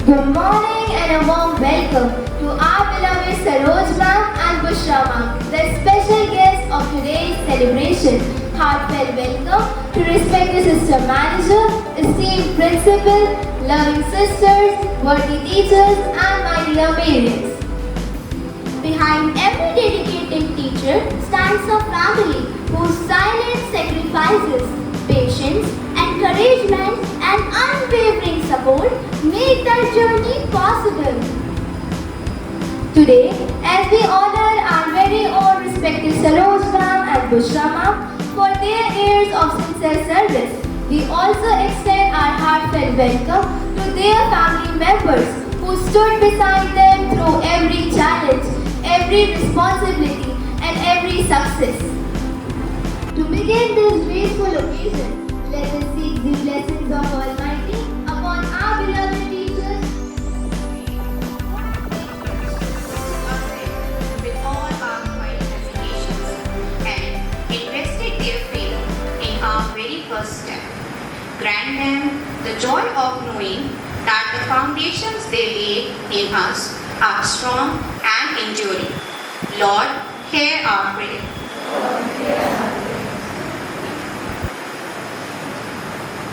Good morning and a warm welcome to our beloved Saroj ma'am and Bushra ma'am, the special guests of today's celebration. Heartfelt welcome to respected sister manager, esteemed principal, loving sisters, worthy teachers and my dear parents. Behind every dedicated teacher stands a family whose silent sacrifices, patience, encouragement and unwavering support make that journey possible. Today, as we honor our very own respected Saroj ma'am and Bushra ma'am for their years of sincere service, we also extend our heartfelt welcome to their family members who stood beside them through every challenge, every responsibility and every success. To begin this graceful occasion, let us seek the blessings of Almighty upon our beloved teachers. With all our quiet resignations and invested their faith in our very first step. Grant them the joy of knowing that the foundations they laid in us are strong and enduring. Lord, hear our prayer.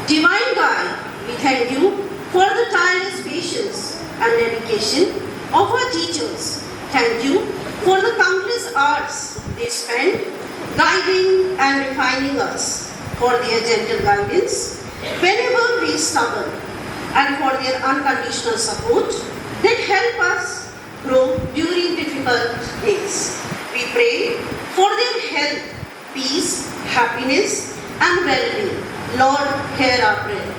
Divine God, we thank you for the tireless patience and dedication of our teachers. Thank you for the countless hours they spend guiding and refining us, for their gentle guidance whenever we stumble, and for their unconditional support that help us grow during difficult days. We pray for their health, peace, happiness, and well-being. Lord, hear our prayer.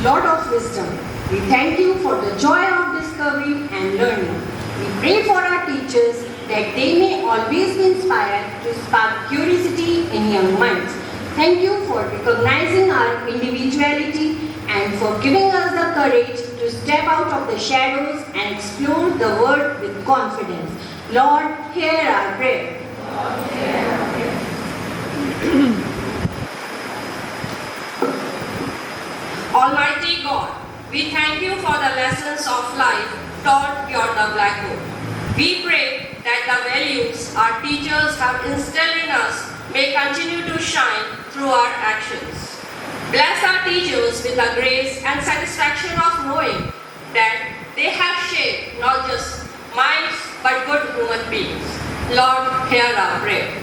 Lord of wisdom, we thank you for the joy of discovery and learning. We pray for our teachers that they may always be inspired to spark curiosity in young minds. Thank you for recognizing our individuality and for giving us the courage to step out of the shadows and explore the world with confidence. Lord, hear our prayer. Almighty God, we thank you for the lessons of life taught beyond the blackboard. We pray that the values our teachers have instilled in us may continue to shine through our actions. Bless our teachers with the grace and satisfaction of knowing that they have shaped not just minds but good human beings. Lord, hear our prayer.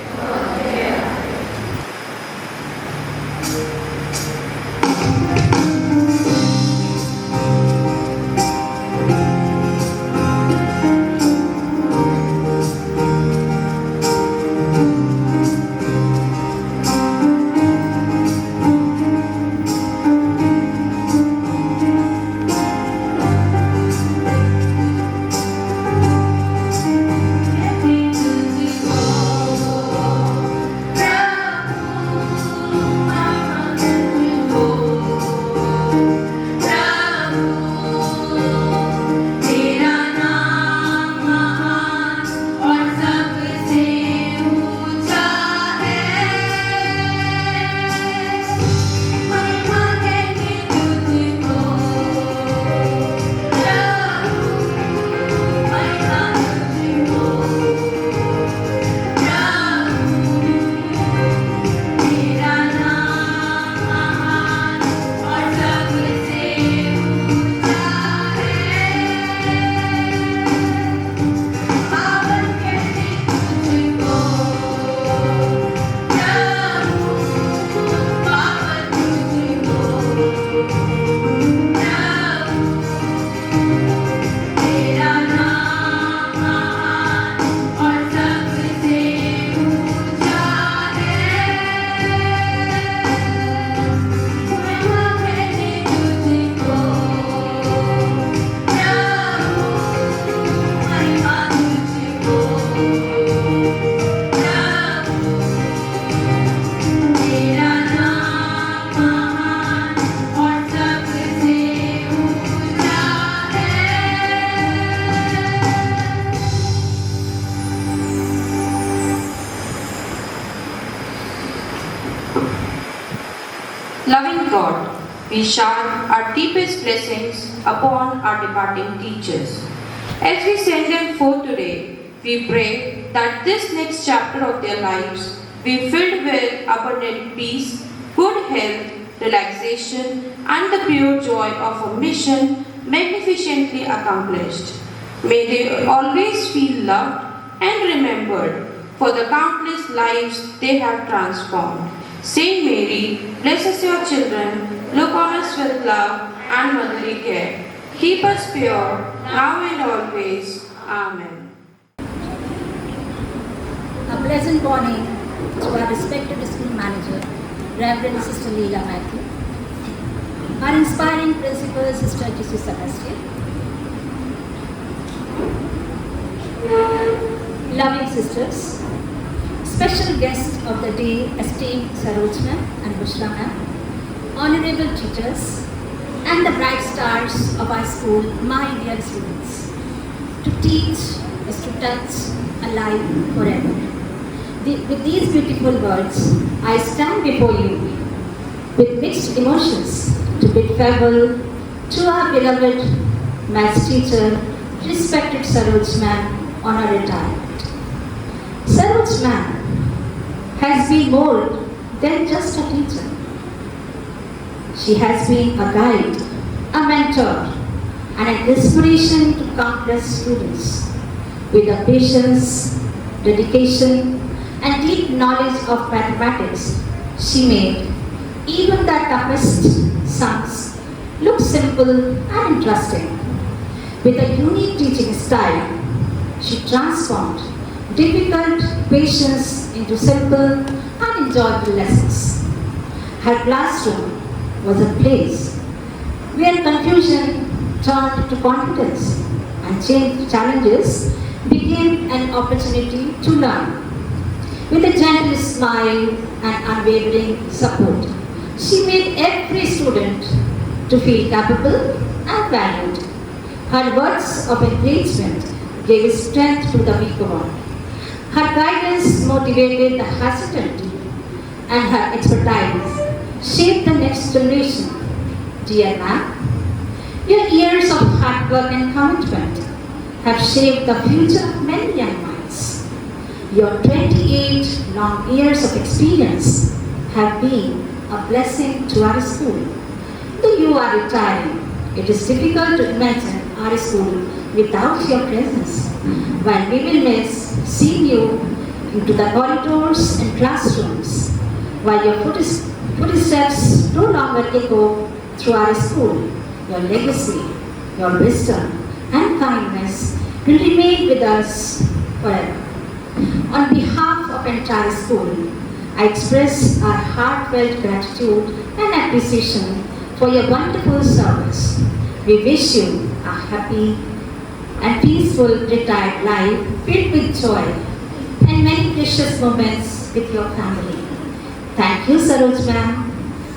Loving God, we shower our deepest blessings upon our departing teachers. As we send them forth today, we pray that this next chapter of their lives be filled with abundant peace, good health, relaxation, and the pure joy of a mission magnificently accomplished. May they always feel loved and remembered for the countless lives they have transformed. Saint Mary, bless us your children, look on us with love and motherly care. Keep us pure, now and always. Amen. A pleasant morning to our respected school manager, Reverend Sister Leela Matthew, our inspiring principal, Sister Jessie Sebastian, loving sisters, special guests of the day, esteemed Saroj ma'am and Bushra ma'am, honorable teachers, and the bright stars of our school, my dear students. To teach is to touch, alive forever. With these beautiful words, I stand before you with mixed emotions to bid farewell to our beloved maths teacher, respected Saroj ma'am on our retirement. Saroj ma'am has been more than just a teacher. She has been a guide, a mentor, and an inspiration to countless students. With her patience, dedication, and deep knowledge of mathematics, she made even the toughest sums look simple and interesting. With a unique teaching style, she transformed difficult patience into simple and enjoyable lessons. Her classroom was a place where confusion turned to confidence and challenges became an opportunity to learn. With a gentle smile and unwavering support, she made every student to feel capable and valued. Her words of encouragement gave strength to the weaker one. Her guidance motivated the hesitant, and her expertise shaped the next generation. Dear ma'am, your years of hard work and commitment have shaped the future of many young minds. Your 28 long years of experience have been a blessing to our school. Though you are retiring, it is difficult to imagine our school without your presence. While we will miss seeing you into the corridors and classrooms, while your footsteps no longer echo through our school, your legacy, your wisdom and kindness will remain with us forever. On behalf of entire school, I express our heartfelt gratitude and appreciation for your wonderful service. We wish you a happy and peaceful retired life filled with joy and many precious moments with your family. Thank you, Saroj ma'am,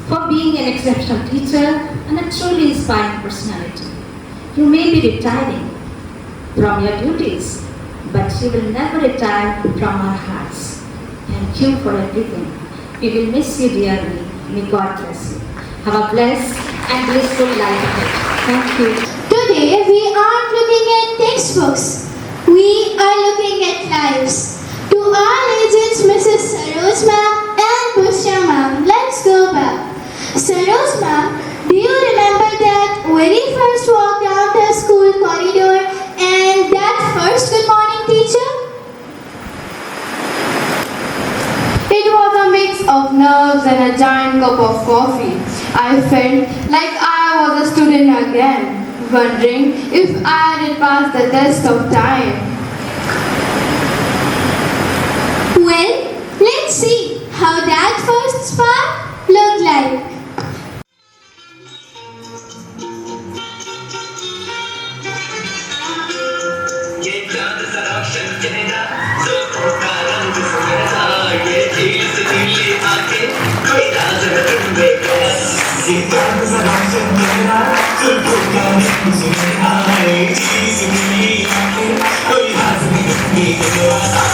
for being an exceptional teacher and a truly inspiring personality. You may be retiring from your duties, but you will never retire from our hearts. Thank you for everything. We will miss you dearly. May God bless you. Have a blessed and blissful life ahead. Thank you. Today we aren't looking at textbooks. We are looking at lives. To our legends, Mrs. Saroj ma'am and Bushra ma'am, let's go back. Saroj ma'am, do you remember that very first walk down the school corridor and that first good morning teacher? It was a mix of nerves and a giant cup of coffee. I felt like I was a student again, wondering if I had passed the test of time. Well, let's see how that first spark looked like. ये चांद सा रोशन चेहरा, जुल्फों का रंग सुनहरा, ये झील से नीली आंखें, कोई राज न ढूंढे गया। ये चांद सा रोशन चेहरा, जुल्फों का रंग सुनहरा, ये झील से नीली आंखें, कोई राज न ढूंढे गया।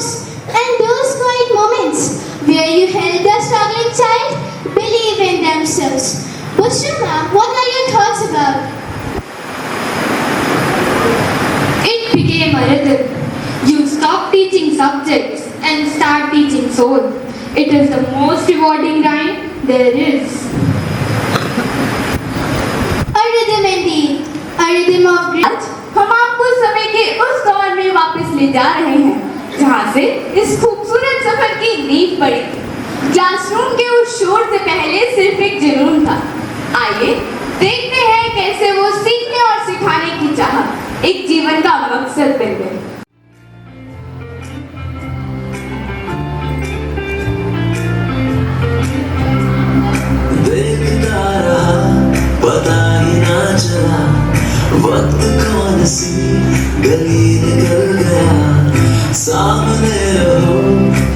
times and those quiet moments where you helped a struggling child believe in themselves. Bushra ma'am, what are your thoughts about? It became a rhythm. You stop teaching subjects and start teaching soul. It is the most rewarding rhyme there is. A rhythm indeed, a rhythm of great. हम आपको समय के उस दौर में वापस ले जा रहे हैं जहाँ से इस खूबसूरत सफर की नींव पड़ी थी। क्लासरूम के उस शोर से पहले सिर्फ एक जुनून था। आइए देखते हैं कैसे वो सीखने और सिखाने की चाहत एक जीवन का मकसद बन गई। देखता रहा पता ही ना चला वक्त कौन सी गली निकल गया सामने रहो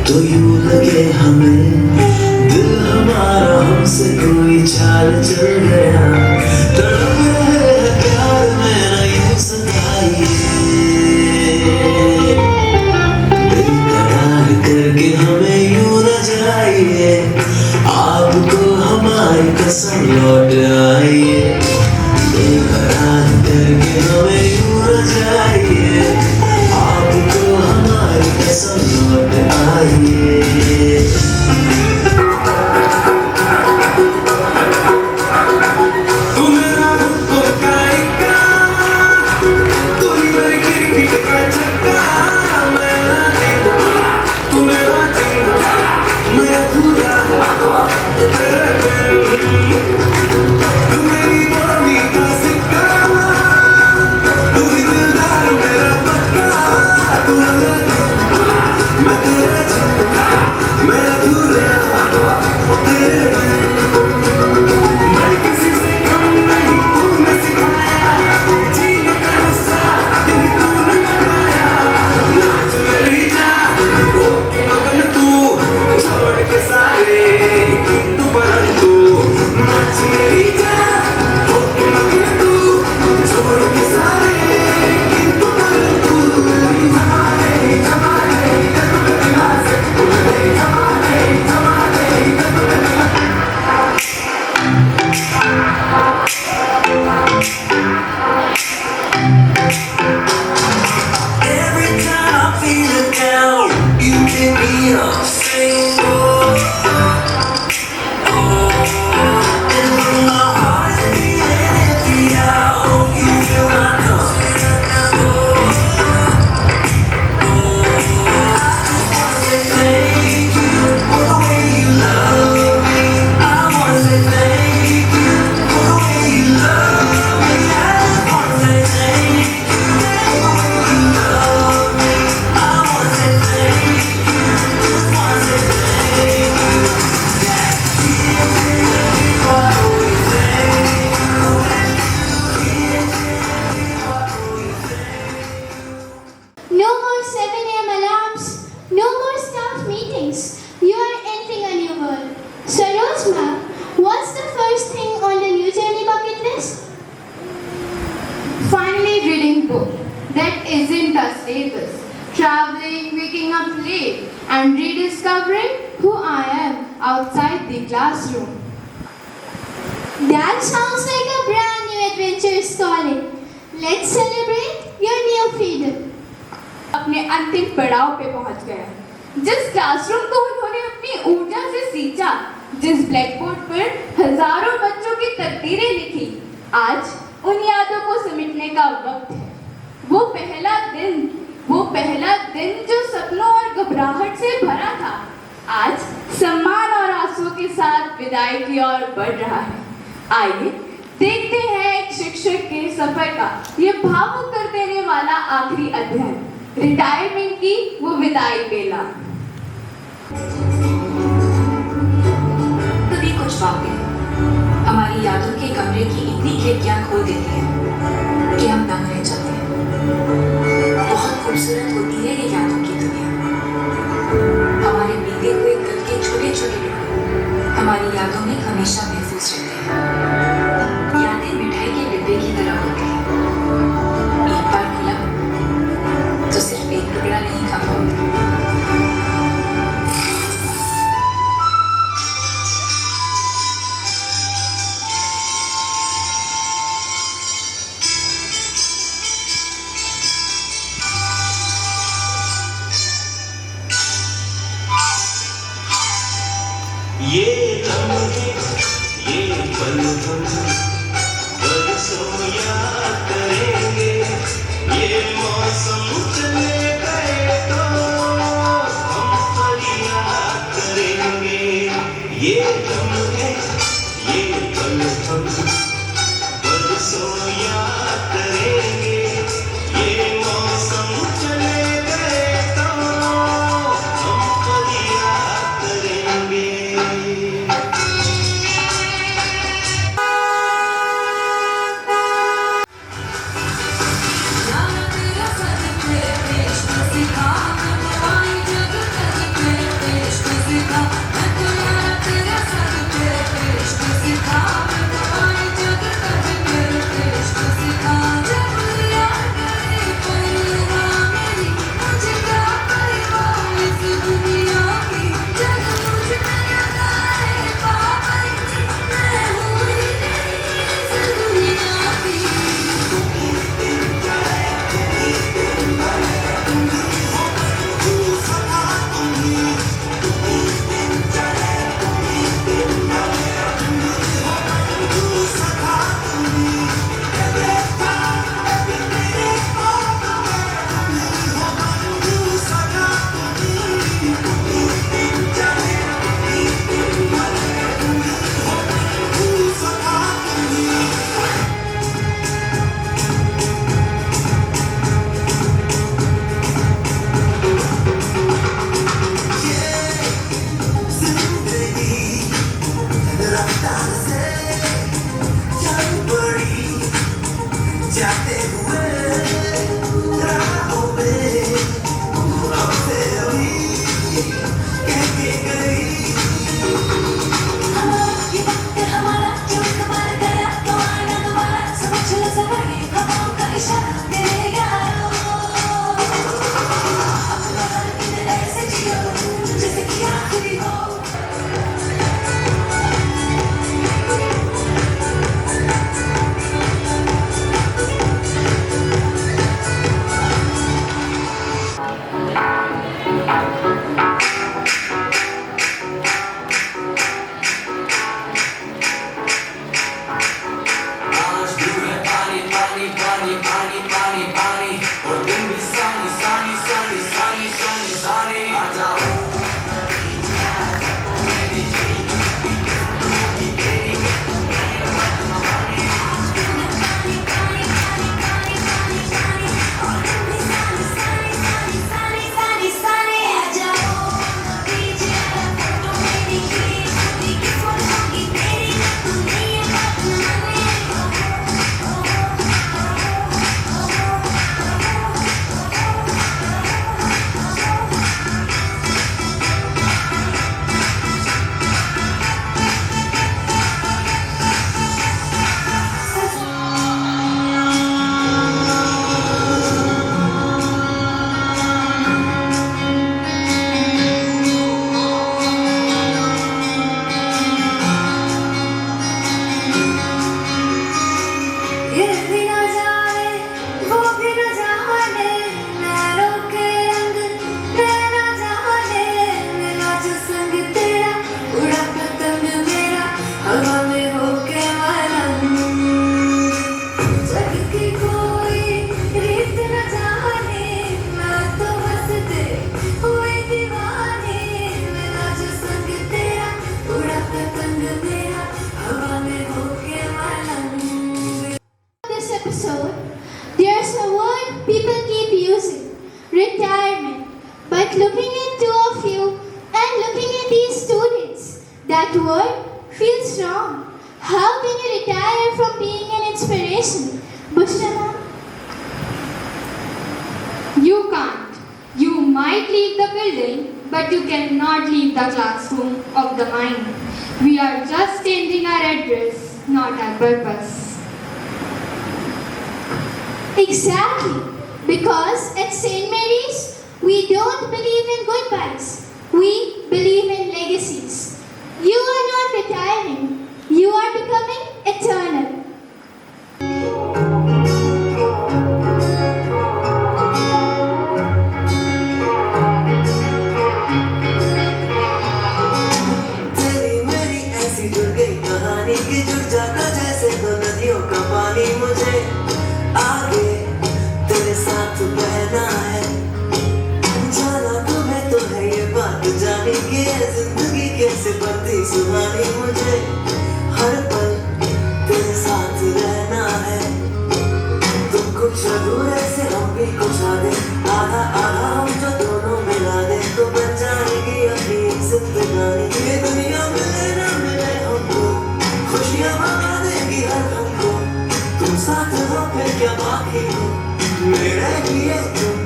तो यूं लगे हमें दिल हमारा हमसे कोई चाल चल गया तड़प रहे हैं प्यार में न यूं सताइए बेकरार करके हमें यूं न जाइए आपको हमारी कसम लौट आइए बेकरार करके हमें यूं न जाइए आपको हमारी कसम लौट आइए तू मेरा रुको काइका तू मेरी खिड़की का चक्का मेरा दिल तू मेरा दिल मैं अधूरा तेरे बिन तू मेरी बोली का सिक्का तू ही दिलदार मेरा पक्का तू मेरा दिल मैं तेरा चक्का मैं अधूरा तेरे बिन मैं किसी से कम नहीं तूने सिखाया जीने का गुस्सा दिल तूने लगाया नाच मेरी जान रोके मगन तू छोड़ के सारे तू परंतु नाच मेरी जान रोके मगन तू छोड़ के सारे तू परंतु जमाने जमाने जमाने Every time I'm feeling down, you pick me up, sing and when my heart is beating empty out, you fill my cup. I just wanna say thank you for the way you love me. I wanna say thank you for the way you love me. I just wanna say thank you for the way you love me. I wanna say thank you, just wanna say thank you. No more 7 a.m. alarms, no more staff meetings. You are entering a new world. Saroj ma'am, what's the first thing on the new journey bucket list? Finally reading book that isn't a status. Traveling, waking up late and rediscovering who I am outside the classroom. That sounds like a brand new adventure calling. Let's celebrate your new freedom. अपने अंतिम पड़ाव पे पहुंच गया। जिस classroom को उन्होंने अपनी ऊर्जा से सींचा, जिस ब्लैकबोर्ड पर हजारों बच्चों की तकदीरें लिखी, आज उन यादों को समेटने का वक्त है। वो पहला दिन जो सपनों और घबराहट से भरा था, आज सम्मान और आंसू के साथ विदाई की ओर बढ़ रहा है। आइए देखते हैं एक शिक्षक के सफर का ये भावुक कर देने वाला आखिरी अध्ययन, रिटायरमेंट की वो विदाई बेला। कभी कुछ बातें हमारी यादों के कमरे की इतनी खिड़कियां खोल देती हैं कि हम दंग रह जाते हैं। बहुत खूबसूरत होती है ये यादों की दुनिया। हमारे बीते हुए कल के छोटे छोटे टुकड़े हमारी यादों में हमेशा महफूज रहते हैं। यादें मिठाई के डिब्बे की तरह होती हैं। एक बार खुला तो सिर्फ एक टुकड़ा नहीं खा पाता। ये लम्हे ये पल हम बरसों याद करेंगे ये मौसम चले गए तो हम फरियाद करेंगे ये लम्हे ये पल हम बरसों याद करेंगे ये मौसम चले गए तो हम फरियाद करेंगे retirement. But looking at two of you and looking at these students, that word feels wrong. How can you retire from being an inspiration? Bushra ma'am? You can't. You might leave the building, but you cannot leave the classroom of the mind. We are just changing our address, not our purpose. Exactly. Because at St. Mary's, we don't believe in goodbyes. We believe in legacies. You are not retiring. You are becoming eternal. तेरी सुहानी मुझे हर पल तेरे साथ रहना है तुम कुछ अधूरे से हम भी कुछ आधे आधा आधा हम जो दोनों मिला दे तो बन जाएगी अपनी जिंदगानी ये दुनिया मिले ना मिले हमको खुशियाँ मंगा देगी हर हमको तुम साथ हो फिर क्या बाकी हो मेरे लिए तुम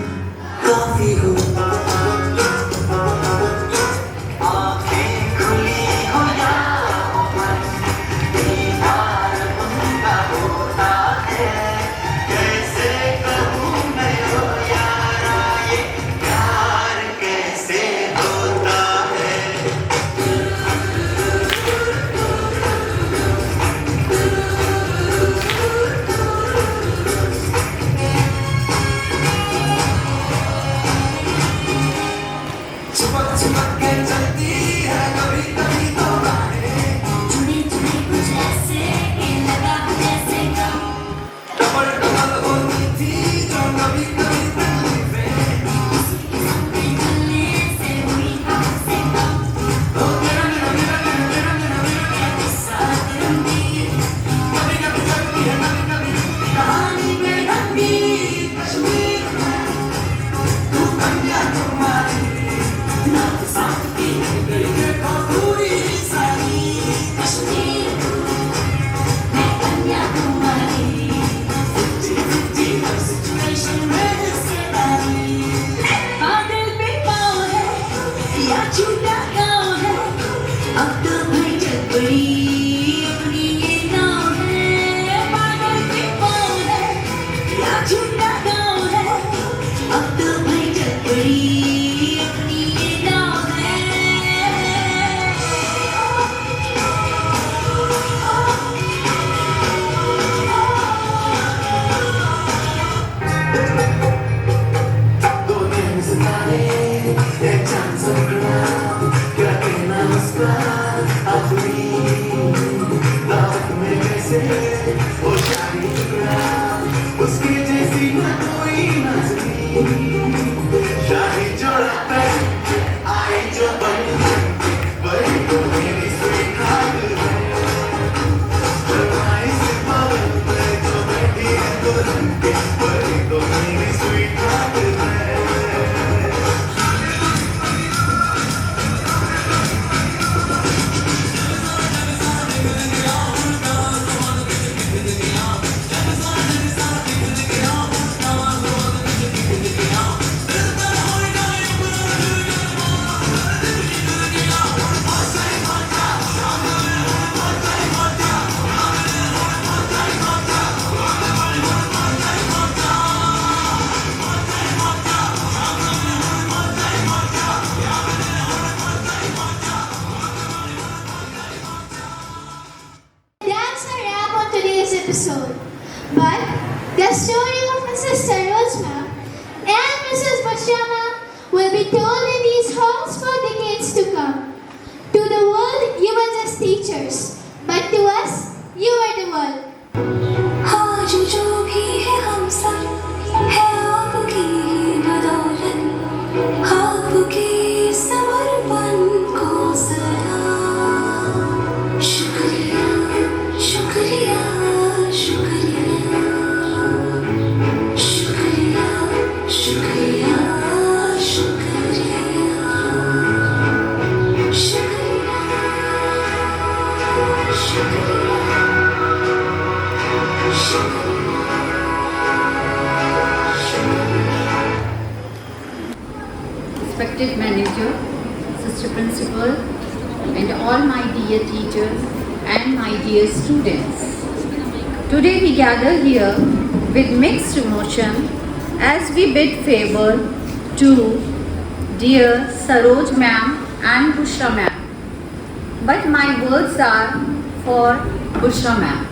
काफी हो Episode. But the story of Mrs. Sarojma and Mrs. Bashama will be told in these halls for decades to come. To the world, you were just teachers, but to us, you are the world. आज जो भी है हम सब है आपकी बदौलत आपके समर्पण को सलाम शुक्रिया शुक्रिया शुक्रिया शुक्रिया शुक्रिया Respected manager, sister principal, and all my dear teachers and my dear students. Today we gather here with mixed emotion as we bid farewell to dear Saroj ma'am and Bushra ma'am. But my words are for Bushra ma'am.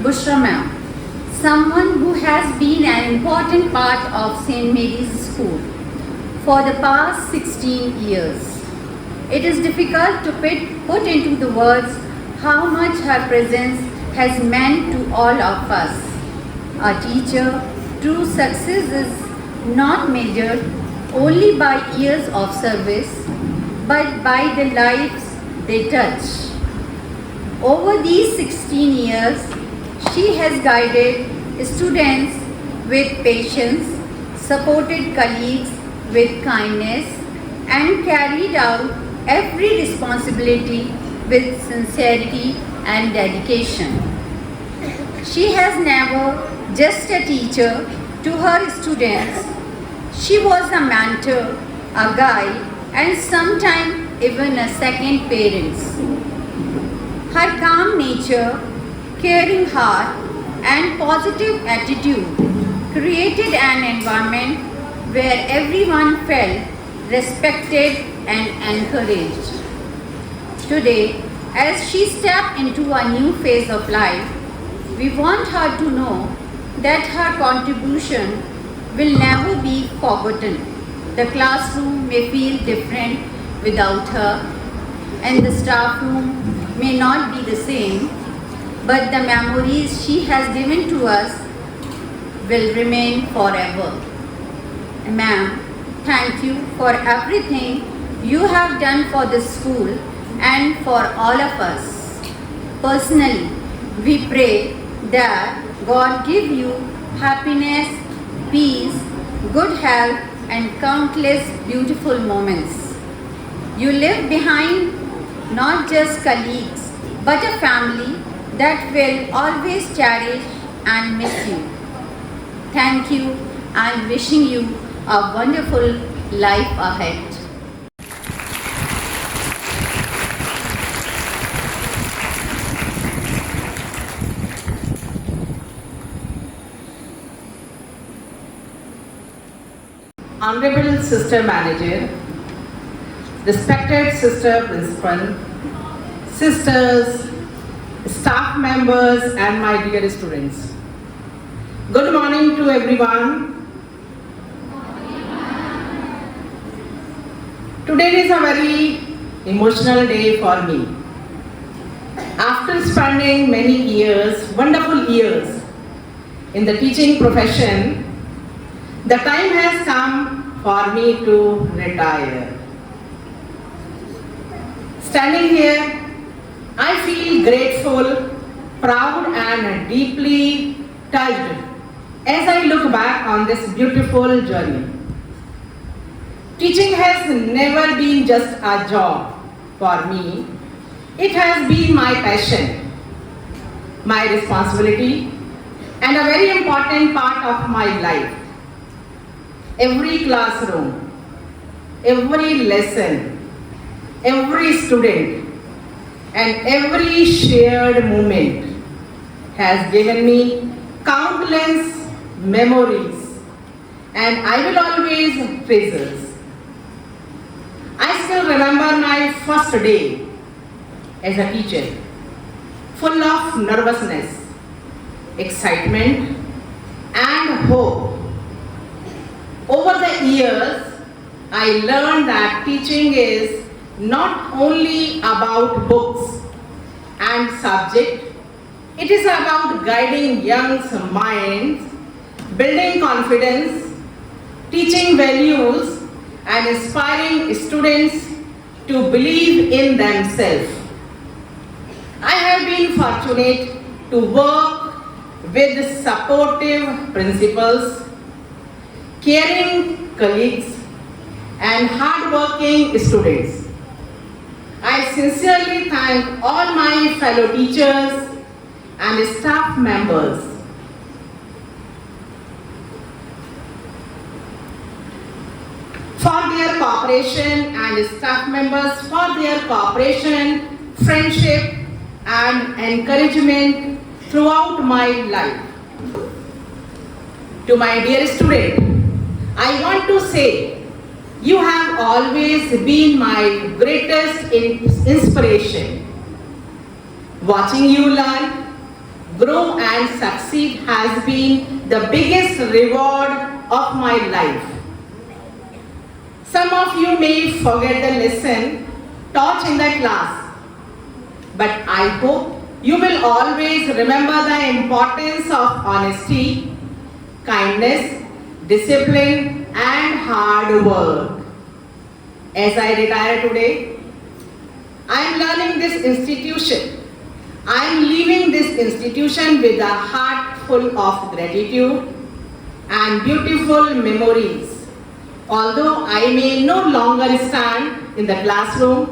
Bushra ma'am, someone who has been an important part of St. Mary's School for the past 16 years. It is difficult to put into the words how much her presence has meant to all of us. A teacher, true success is not measured only by years of service, but by the lives they touch. Over these 16 years, she has guided students with patience, supported colleagues with kindness, and carried out every responsibility with sincerity and dedication. She has never just a teacher to her students. She was a mentor, a guide, and sometimes even a second parent. Her calm nature, caring heart, and positive attitude created an environment where everyone felt respected and encouraged. Today, as she steps into a new phase of life, we want her to know that her contribution will never be forgotten. The classroom may feel different without her, and the staff room may not be the same, but the memories she has given to us will remain forever. Ma'am, thank you for everything you have done for the school and for all of us. Personally, we pray that God give you happiness, peace, good health, and countless beautiful moments. You leave behind not just colleagues, but a family that will always cherish and miss you. Thank you and wishing you a wonderful life ahead. Honorable Sister Manager, respected Sister Principal, sisters, staff members and my dear students. Good morning to everyone. Today is a very emotional day for me. After spending many years, wonderful years in the teaching profession, the time has come for me to retire. Standing here, I feel grateful, proud and deeply touched as I look back on this beautiful journey. Teaching has never been just a job for me. It has been my passion, my responsibility, and a very important part of my life. Every classroom, every lesson, every student, and every shared moment has given me countless memories, and I will always treasure. I still remember my first day as a teacher, full of nervousness, excitement, and hope. Over the years, I learned that teaching is not only about books and subject, it is about guiding young minds, building confidence, teaching values, and inspiring students to believe in themselves. I have been fortunate to work with supportive principals, caring colleagues, and hardworking students. I sincerely thank all my fellow teachers and staff members for their cooperation and staff members for their cooperation, friendship, and encouragement throughout my life. To my dear student, I want to say, you have always been my greatest inspiration. Watching you learn, grow and succeed has been the biggest reward of my life. Some of you may forget the lesson taught in the class, but I hope you will always remember the importance of honesty, kindness, discipline, and hard work. As I retire today, I am learning this institution. I am leaving this institution with a heart full of gratitude and beautiful memories. Although I may no longer stand in the classroom,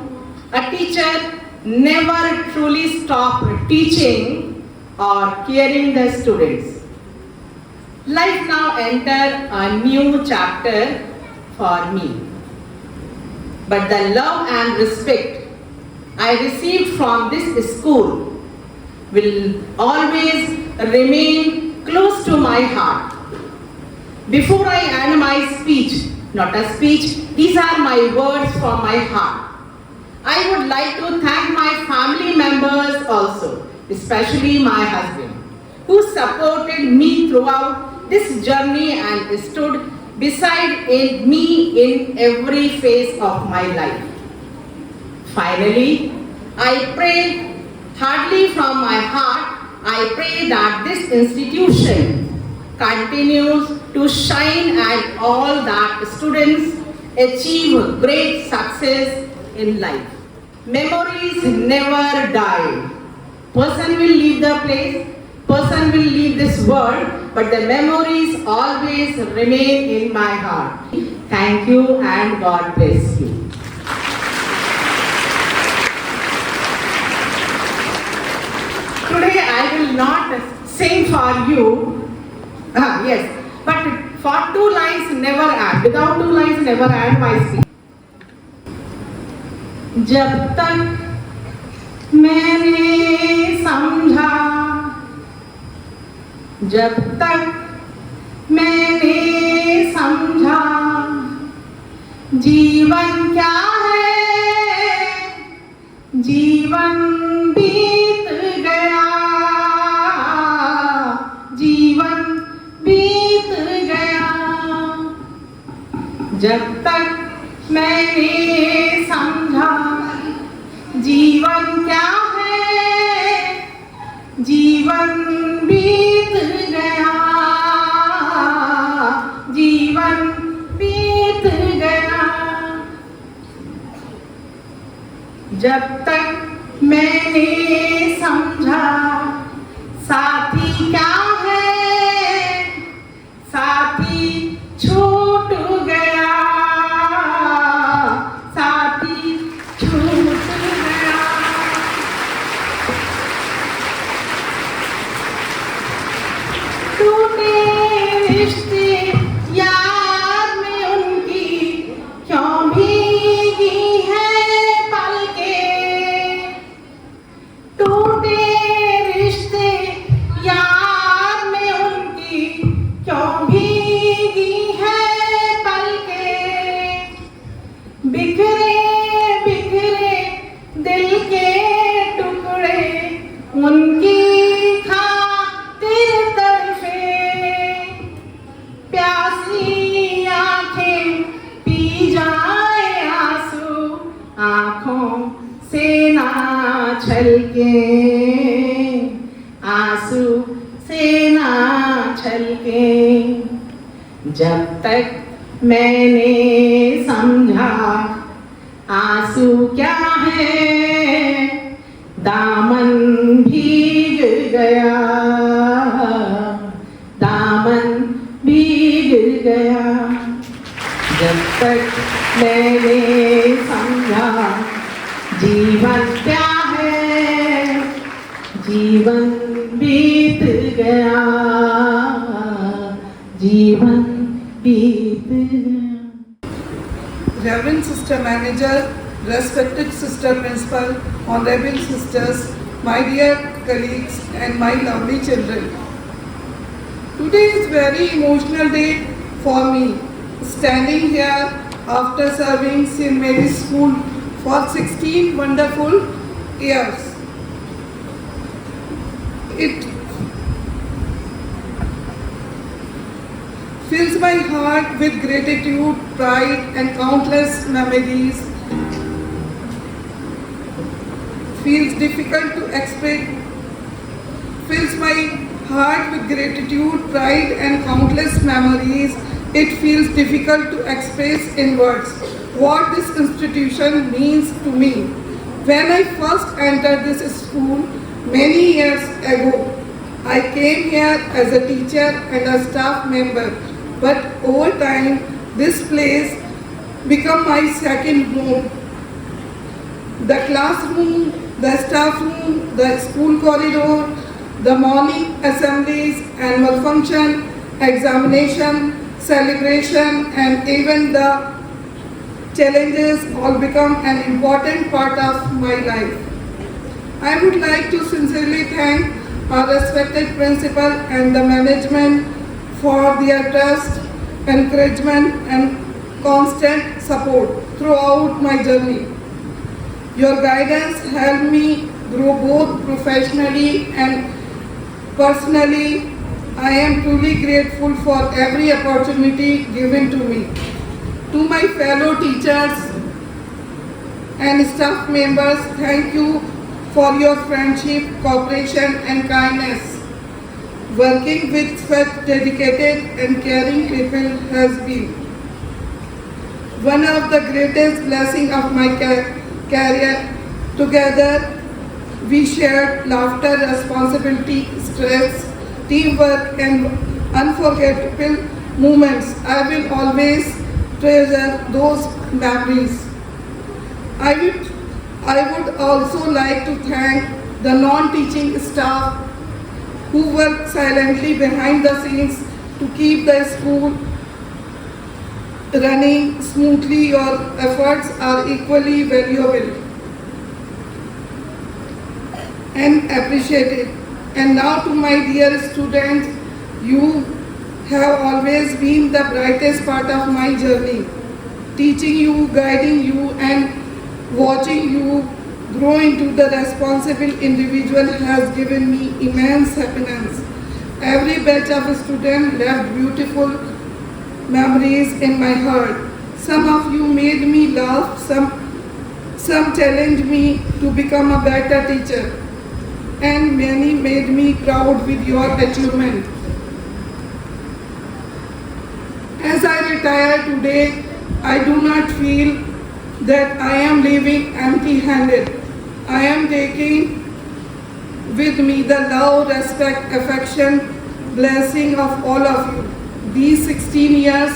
a teacher never truly stops teaching or caring the students. Life now enters a new chapter for me. But the love and respect I received from this school will always remain close to my heart. Before I end my speech, not a speech, these are my words from my heart. I would like to thank my family members also, especially my husband, who supported me throughout this journey and stood beside me in every phase of my life. Finally, I pray heartily from my heart, I pray that this institution continues to shine and all that students achieve great success in life. Memories never die. Person will leave the place, person will leave this world, but the memories always remain in my heart. Thank you and God bless you. Today I will not sing for you. Yes, but for 2 lines never end. Without 2 lines never end my speech. जब तक मैंने समझा, जब तक मैंने समझा जीवन क्या है, जीवन बीत गया, जीवन बीत गया। जब तक मैंने समझा जीवन क्या है, जीवन बीत गया, जीवन बीत गया। जब तक मैंने समझा साथी क्या है, साथी छूट गया, साथी छूट गया। टूटे रिश्ते याद में उनकी क्यों भीगी है पलकें, टूटे रिश्ते याद में उनकी क्यों भीगी है पलकें। बिखरे बिखरे दिल के टुकड़े उनकी खातिर तड़फे, प्यासी आंखें पी जाए आंसू आंखों से ना छलके, आंसू से ना छलके। जब तक मैंने समझा आंसू क्या है, दामन भीग गया, दामन भीग गया। जब तक मैंने समझा जीवन क्या है, जीवन बीत गया, जीवन बीत गया। Reverend Sister Manager, respected Sister Principal, honorable sisters, my dear colleagues and my lovely children. Today is very emotional day for me, standing here after serving St. Mary's School for 16 wonderful years. It fills my heart with gratitude, pride and countless memories. Feels difficult to express. Fills my heart with gratitude, pride and countless memories. It feels difficult to express in words what this institution means to me. When I first entered this school many years ago, I came here as a teacher and a staff member, but over time this place became my second home. The classroom, the staff room, the school corridor, the morning assemblies, annual function, examination, celebration, and even the challenges all become an important part of my life. I would like to sincerely thank our respected principal and the management for their trust, encouragement, and constant support throughout my journey. Your guidance helped me grow both professionally and personally. I am truly grateful for every opportunity given to me. To my fellow teachers and staff members, thank you for your friendship, cooperation, and kindness. Working with such dedicated and caring people has been one of the greatest blessings of my career. Together, we shared laughter, responsibility, stress, teamwork, and unforgettable moments. I will always treasure those memories. I would also like to thank the non-teaching staff who work silently behind the scenes to keep the school running smoothly. Your efforts are equally valuable and appreciated. And now to my dear students, you have always been the brightest part of my journey. Teaching you, guiding you, and watching you grow into the responsible individual has given me immense happiness. Every batch of students left beautiful memories in my heart. Some of you made me laugh, some challenged me to become a better teacher, and many made me proud with your achievement. As I retire today, I do not feel that I am leaving empty-handed. I am taking with me the love, respect, affection, blessing of all of you. These 16 years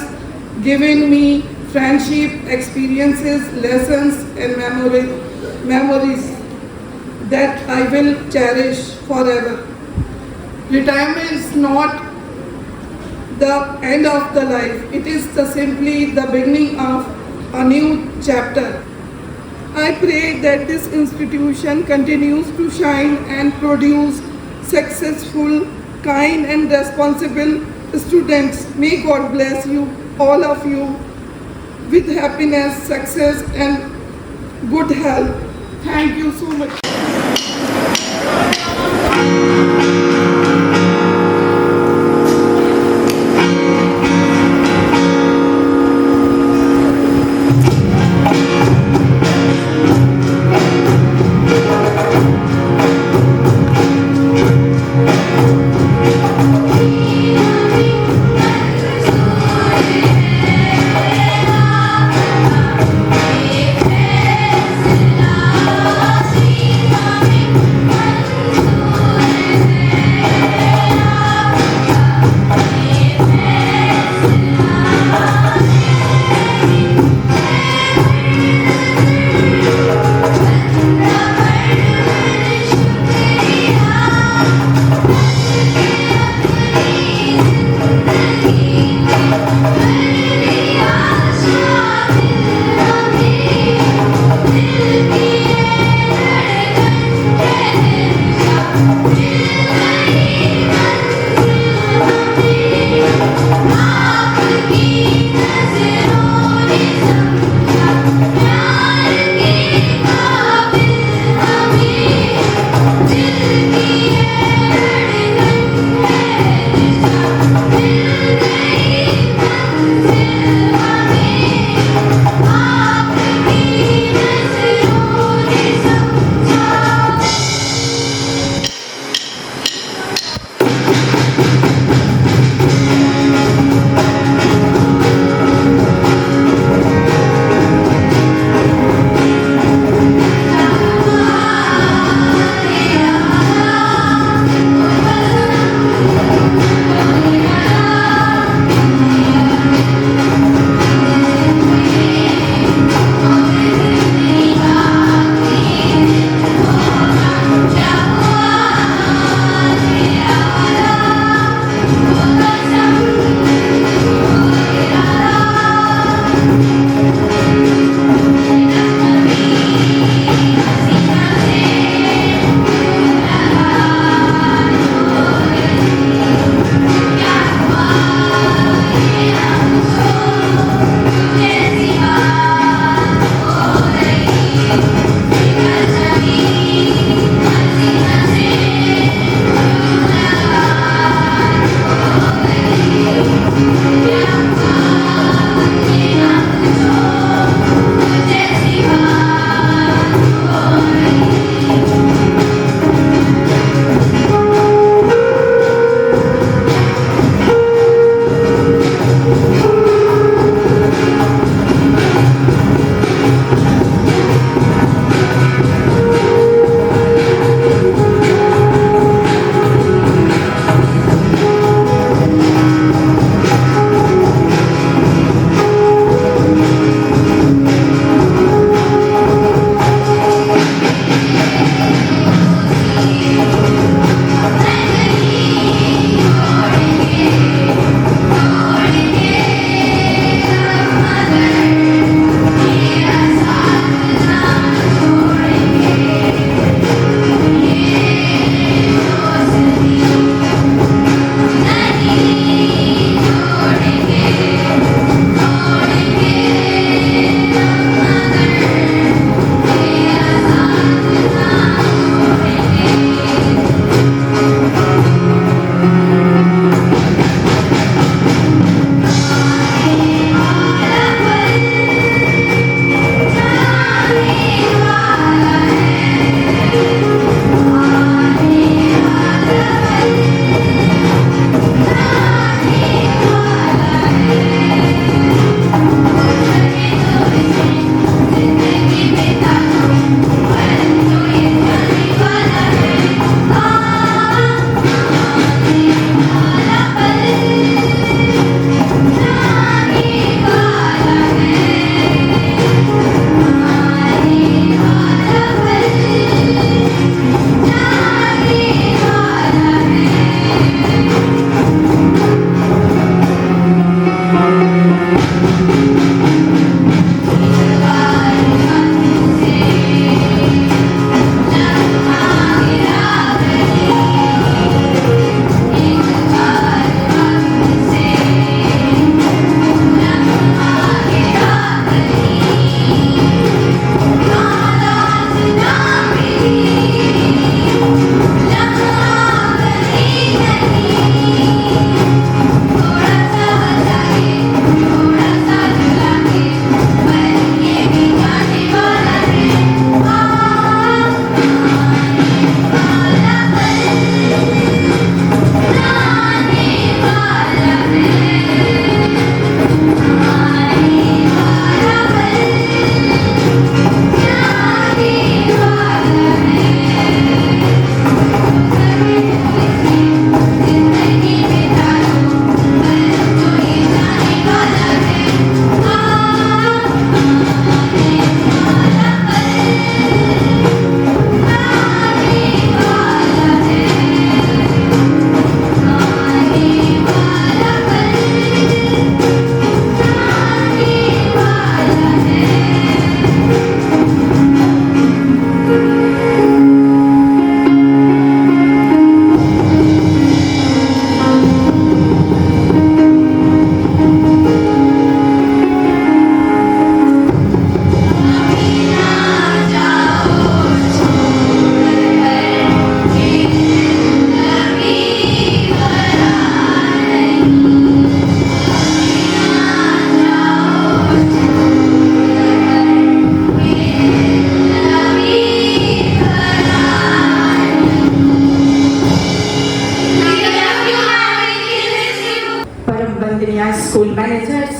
given me friendship, experiences, lessons, and memories that I will cherish forever. Retirement is not the end of the life. It is simply the beginning of a new chapter. I pray that this institution continues to shine and produce successful, kind, and responsible students. May God bless you, all of you, with happiness, success, and good health. Thank you so much.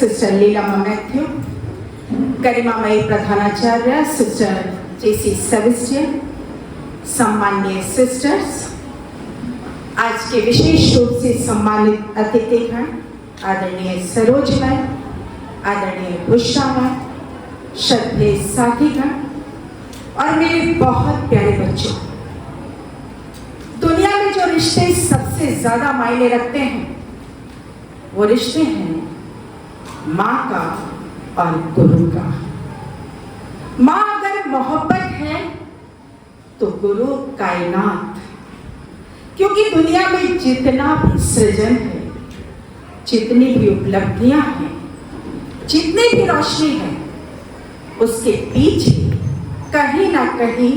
Sister Leelamma Mathew, गरिमामयी प्रधानाचार्य sister Jessy Sebastian, सम्माननीय sisters, आज के विशेष रूप से सम्मानित अतिथिगण, आदरणीय Saroj ma'am, आदरणीय बुशरा मैम, श्रद्धेय साथीगण और मेरे बहुत प्यारे बच्चों, दुनिया में जो रिश्ते सबसे ज्यादा मायने रखते हैं वो रिश्ते हैं माँ का और गुरु का। माँ अगर मोहब्बत है तो गुरु कायनात, क्योंकि दुनिया में जितना भी सृजन है, जितनी भी उपलब्धियां हैं, जितनी भी रोशनी है, उसके पीछे कहीं ना कहीं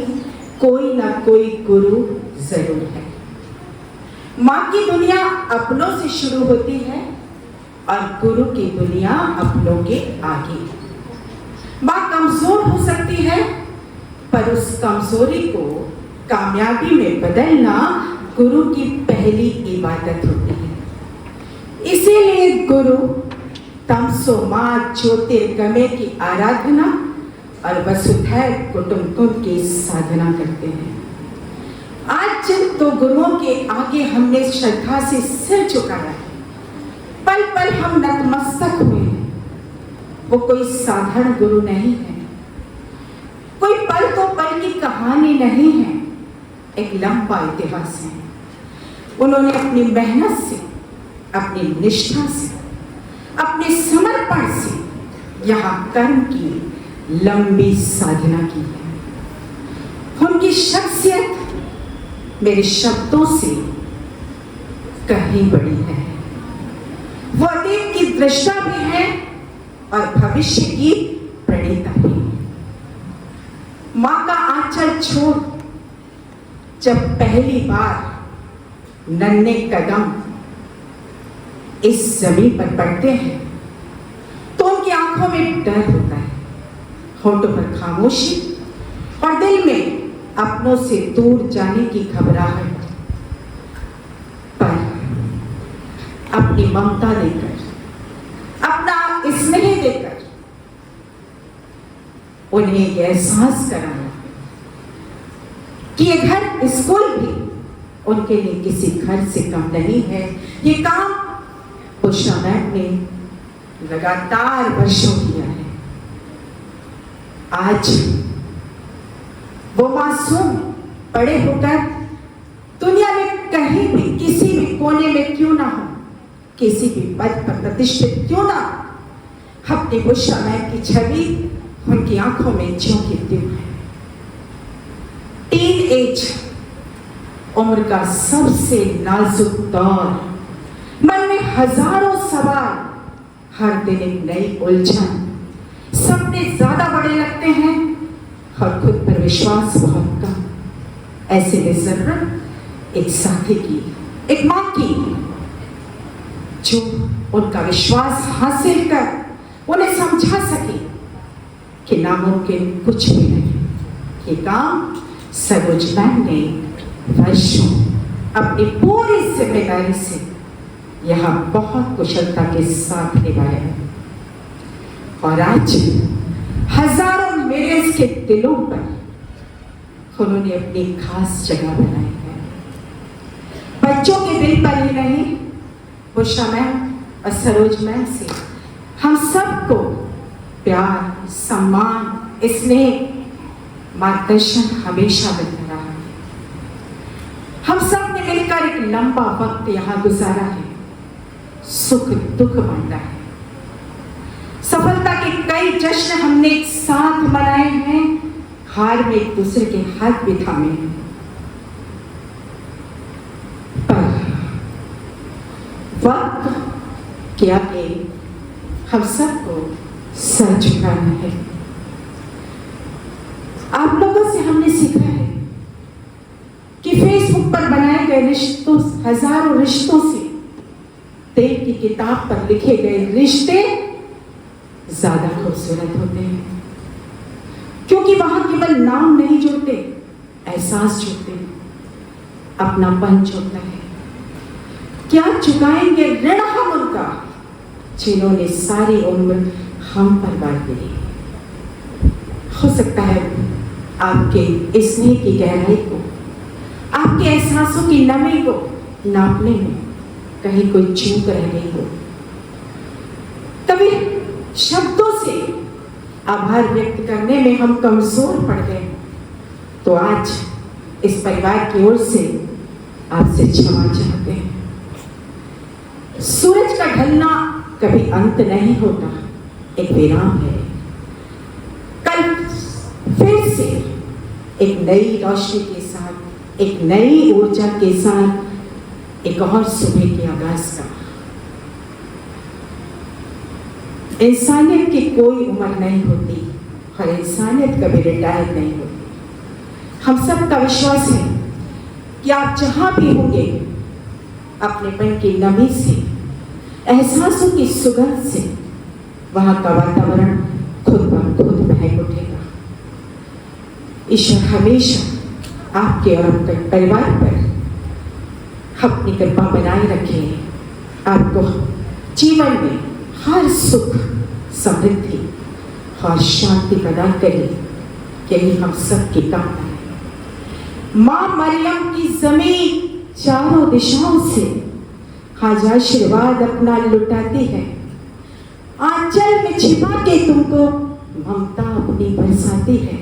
कोई ना कोई गुरु जरूर है। माँ की दुनिया अपनों से शुरू होती है और गुरु की दुनिया अपनों के आगे। माँ कमजोर हो सकती है, पर उस कमजोरी को कामयाबी में बदलना गुरु की पहली इबादत होती है। इसीलिए गुरु तमसो माँ ज्योतिर्गमय की आराधना और वसुधैव कुटुंबकम की साधना करते हैं। आज जिन दो गुरुओं के आगे हमने श्रद्धा से सिर झुकाया है, पल पल हम नतमस्तक हुए हैं, वो कोई साधारण गुरु नहीं है, कोई पल तो पल की कहानी नहीं है, एक लंबा इतिहास है। उन्होंने अपनी मेहनत से, अपनी निष्ठा से, अपने समर्पण से यहाँ कर्म की लंबी साधना की है। उनकी शख्सियत मेरे शब्दों से कहीं बड़ी है। वो अतीत की दृष्टा भी है और भविष्य की प्रणेता भी। माँ का आंचल छोड़ जब पहली बार नन्हे कदम इस जमीन पर पड़ते हैं तो उनकी आंखों में डर होता है, होठों पर खामोशी और दिल में अपनों से दूर जाने की घबराहट। पर अपनी ममता देकर, अपना स्नेह देकर उन्हें यह एहसास कराया कि ये घर स्कूल भी उनके लिए किसी घर से कम नहीं है। ये काम बुशरा मैम ने लगातार वर्षों किया है। आज वो मासूम बड़े होकर दुनिया में कहीं भी किसी भी कोने में क्यों ना हो, किसी भी पद पर प्रतिष्ठित क्यों ना, अपनी बुशरा मैम की छवि उनकी आंखों में झोंकती है। टीन एज उम्र का सबसे नाजुक दौर, मन में हजारों सवाल, हर दिन एक नई उलझन, सपने ज्यादा बड़े लगते हैं और खुद पर विश्वास बहुत कम। ऐसे में जरूरत एक साथी की, एक माँ की, जो उनका विश्वास हासिल कर उन्हें समझा सके कि नामुमकिन कुछ भी नहीं। ये काम सरोज मैम ने वर्षों अपनी पूरी जिम्मेदारी से यहाँ बहुत कुशलता के साथ निभाया है और आज हजारों मेरे के दिलों पर उन्होंने अपनी खास जगह बनाई है। बच्चों के दिल पर ही नहीं, बुशरा मैम और सरोज मैम से हम सबको प्यार, सम्मान, स्नेह, मार्गदर्शन हमेशा मिलता रहा है। हम सब ने मिलकर एक लंबा वक्त यहाँ गुजारा है, सुख दुख बांटा है, सफलता के कई जश्न हमने एक साथ मनाए हैं, हार में एक दूसरे के हाथ भी थामे हैं। पर वक्त के आगे हम सबको सर झुकाना है। आप लोगों से हमने सीखा है कि फेसबुक पर बनाए गए रिश्तों, हजारों रिश्तों से दिल की किताब पर लिखे गए रिश्ते ज्यादा खूबसूरत होते हैं, क्योंकि वहां केवल नाम नहीं जुड़ते, एहसास जुड़ते हैं, अपनापन जुड़ता है। क्या चुकाएंगे ऋण हम उनका जिन्होंने सारी उम्र हम पर बांट दी। हो सकता है आपके स्नेह की गहराई को, आपके एहसासों की नमी को नापने में कहीं कोई चूक रह गई हो। कभी शब्दों से आभार व्यक्त करने में हम कमजोर पड़ गए, तो आज इस परिवार की ओर से आपसे क्षमा चाहते हैं। सूरज का ढलना कभी अंत नहीं होता, एक विराम है। कल फिर से एक नई रोशनी के साथ, एक नई ऊर्जा के साथ एक और सुबह के आगाज का। इंसानियत की कोई उम्र नहीं होती और इंसानियत कभी रिटायर नहीं होती। हम सबका विश्वास है कि आप जहां भी होंगे, अपनेपन की नमी से, एहसासों की सुगंध से वहां का वातावरण खुद ब खुद महक उठेगा। ईश्वर हमेशा आपके और आपके परिवार पर अपनी कृपा बनाए रखे, आपको जीवन में हर सुख, समृद्धि और शांति प्रदान करे, यही हम सब की कामना है। मां मरियम की जमीन चारों दिशाओं से आज आशीर्वाद अपना लुटाती है। आंचल में छिपा के तुमको ममता अपनी बरसाती है।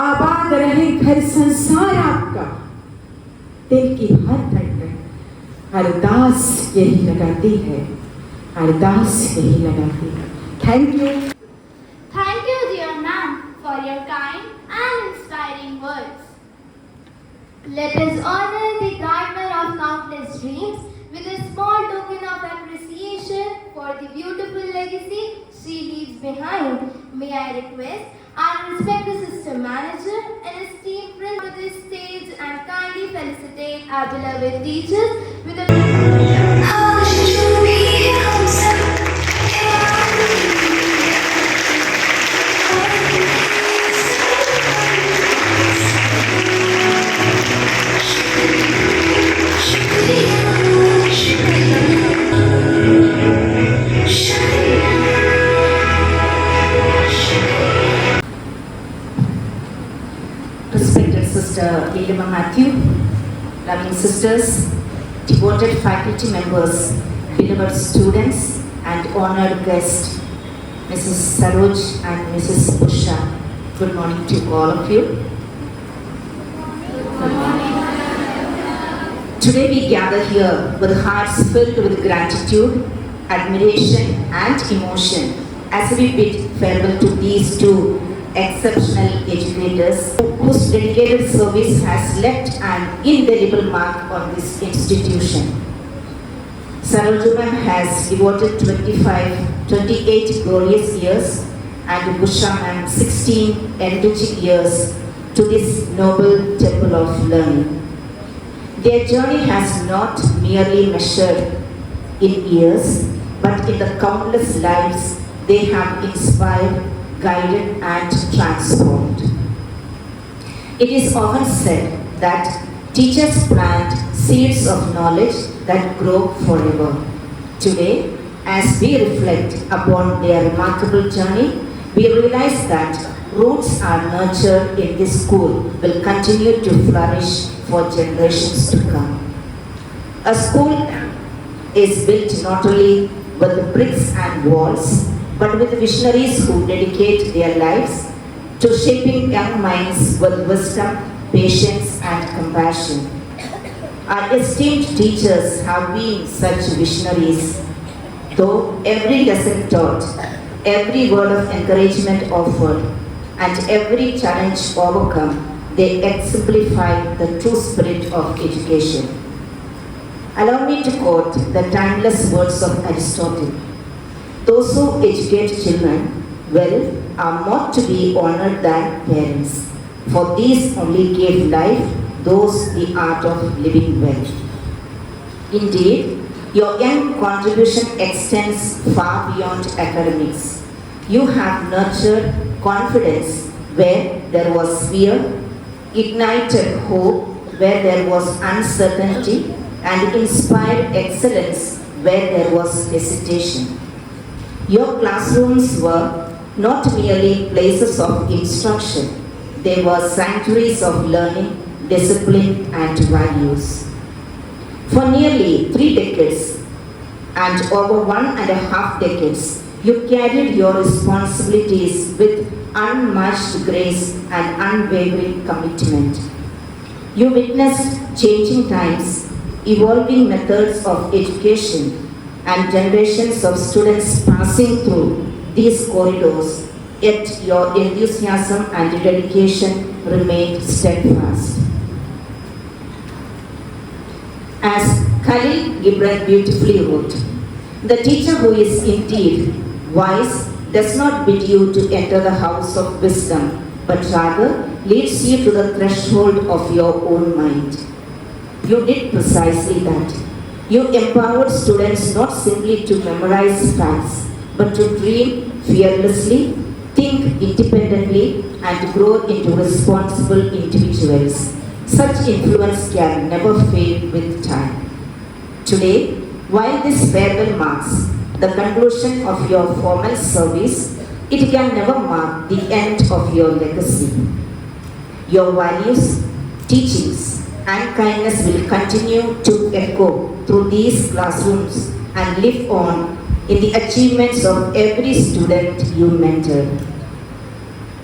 आबाद रहे घर संसार आपका, दिल की हर धड़कन अरदास यही लगाती है, अरदास यही लगाती है। Thank you. Thank you, dear ma'am, for your kind and inspiring words. Let us honor the gardener of countless dreams with a small token of appreciation for the beautiful legacy she leaves behind. May I request our respected system manager and esteemed principal to this stage and kindly felicitate our beloved teachers with a Respected Sister Lilima Matthew, loving sisters, devoted faculty members, beloved students, and honored guests, Mrs. Saroj and Mrs. Usha. Good morning to all of you. Good morning. Today we gather here with hearts filled with gratitude, admiration, and emotion as we bid farewell to these two exceptional educators whose dedicated service has left an indelible mark on this institution. Sarojuma has devoted 28 glorious years and Busha ma'am 16 enriching years to this noble temple of learning. Their journey has not merely measured in years, but in the countless lives they have inspired, guided, and transformed. It is often said that teachers plant seeds of knowledge that grow forever. Today, as we reflect upon their remarkable journey, we realize that roots are nurtured in this school will continue to flourish for generations to come. A school is built not only with bricks and walls, but with visionaries who dedicate their lives to shaping young minds with wisdom, patience, and compassion. Our esteemed teachers have been such visionaries, though every lesson taught, every word of encouragement offered, and every challenge overcome, they exemplify the true spirit of education. Allow me to quote the timeless words of Aristotle. Those who educate children well are more to be honored than parents, for these only gave life those the art of living well. Indeed, your young contribution extends far beyond academics. You have nurtured confidence where there was fear, ignited hope where there was uncertainty, and inspired excellence where there was hesitation. Your classrooms were not merely places of instruction, they were sanctuaries of learning, discipline, and values. For nearly 3 decades and over 1.5 decades, you carried your responsibilities with unmatched grace and unwavering commitment. You witnessed changing times, evolving methods of education, and generations of students passing through these corridors, yet your enthusiasm and dedication remained steadfast. As Khalil Gibran beautifully wrote, the teacher who is indeed wise does not bid you to enter the house of wisdom, but rather leads you to the threshold of your own mind. You did precisely that. You empowered students not simply to memorize facts, but to dream fearlessly, think independently, and grow into responsible individuals. Such influence can never fade with time. Today, while this farewell marks the conclusion of your formal service, it can never mark the end of your legacy. Your values, teachings, and kindness will continue to echo through these classrooms and live on in the achievements of every student you mentor.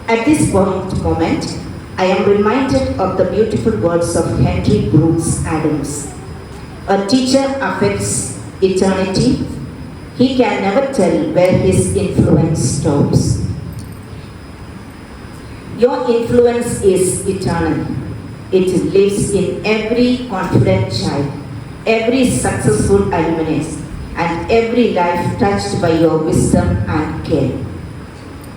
At this moment, I am reminded of the beautiful words of Henry Brooks Adams. A teacher affects eternity. He can never tell where his influence stops. Your influence is eternal. It lives in every confident child, every successful alumnus, and every life touched by your wisdom and care.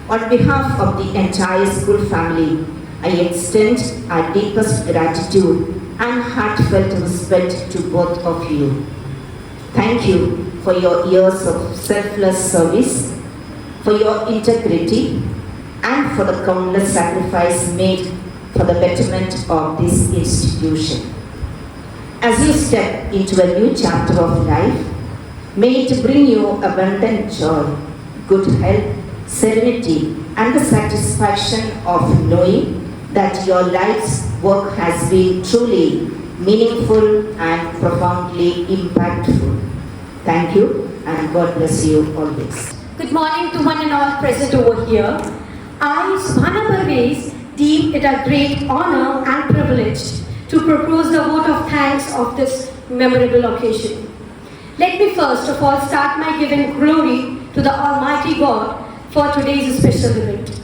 On behalf of the entire school family, I extend our deepest gratitude and heartfelt respect to both of you. Thank you for your years of selfless service, for your integrity, and for the countless sacrifice made for the betterment of this institution. As you step into a new chapter of life, may it bring you abundant joy, good health, serenity, and the satisfaction of knowing that your life's work has been truly meaningful and profoundly impactful. Thank you, and God bless you always. Good morning to one and all present over here. I, Subhana Parvez, deem it a great honor and privilege to propose the vote of thanks of this memorable occasion. Let me first of all start by giving glory to the Almighty God for today's special event.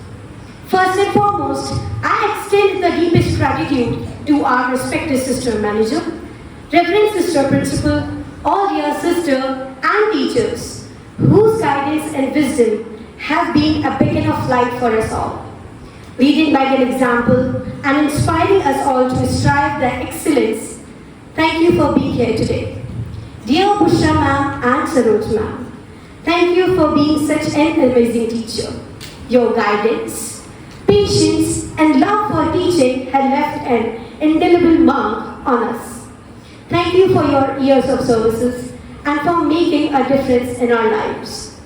First and foremost, I extend the deepest gratitude to our respected Sister Manager, Reverend Sister Principal, all dear sister and teachers, whose guidance and wisdom have been a beacon of light for us all, leading by an example and inspiring us all to strive the excellence. Thank you for being here today. Dear Bushra ma'am and Saroj ma'am, thank you for being such an amazing teacher. Your guidance, patience, and love for teaching had left an indelible mark on us. Thank you for your years of services and for making a difference in our lives.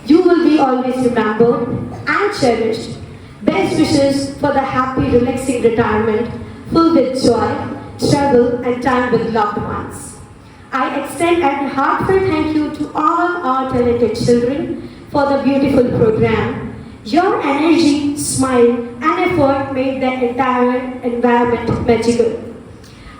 You will be always remembered and cherished. Best wishes for the happy, relaxing retirement filled with joy, travel, and time with loved ones. I extend a heartfelt thank you to all our talented children for the beautiful program. Your energy, smile, and effort made the entire environment magical.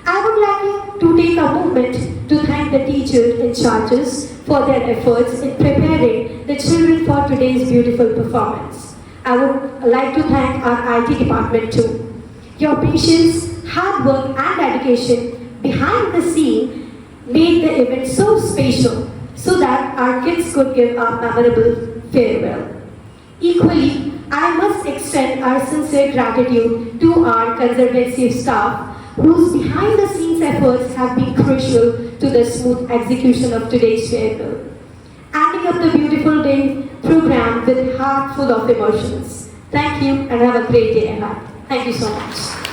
I would like to take a moment to thank the teachers in charges for their efforts in preparing the children for today's beautiful performance. I would like to thank our IT department too. Your patience, hard work, and dedication behind the scene made the event so special so that our kids could give a memorable farewell. Equally, I must extend our sincere gratitude to our conservative staff whose behind-the-scenes efforts have been crucial to the smooth execution of today's farewell. Adding up the beautiful day program with heart full of emotions. Thank you and have a great day ahead. Thank you so much.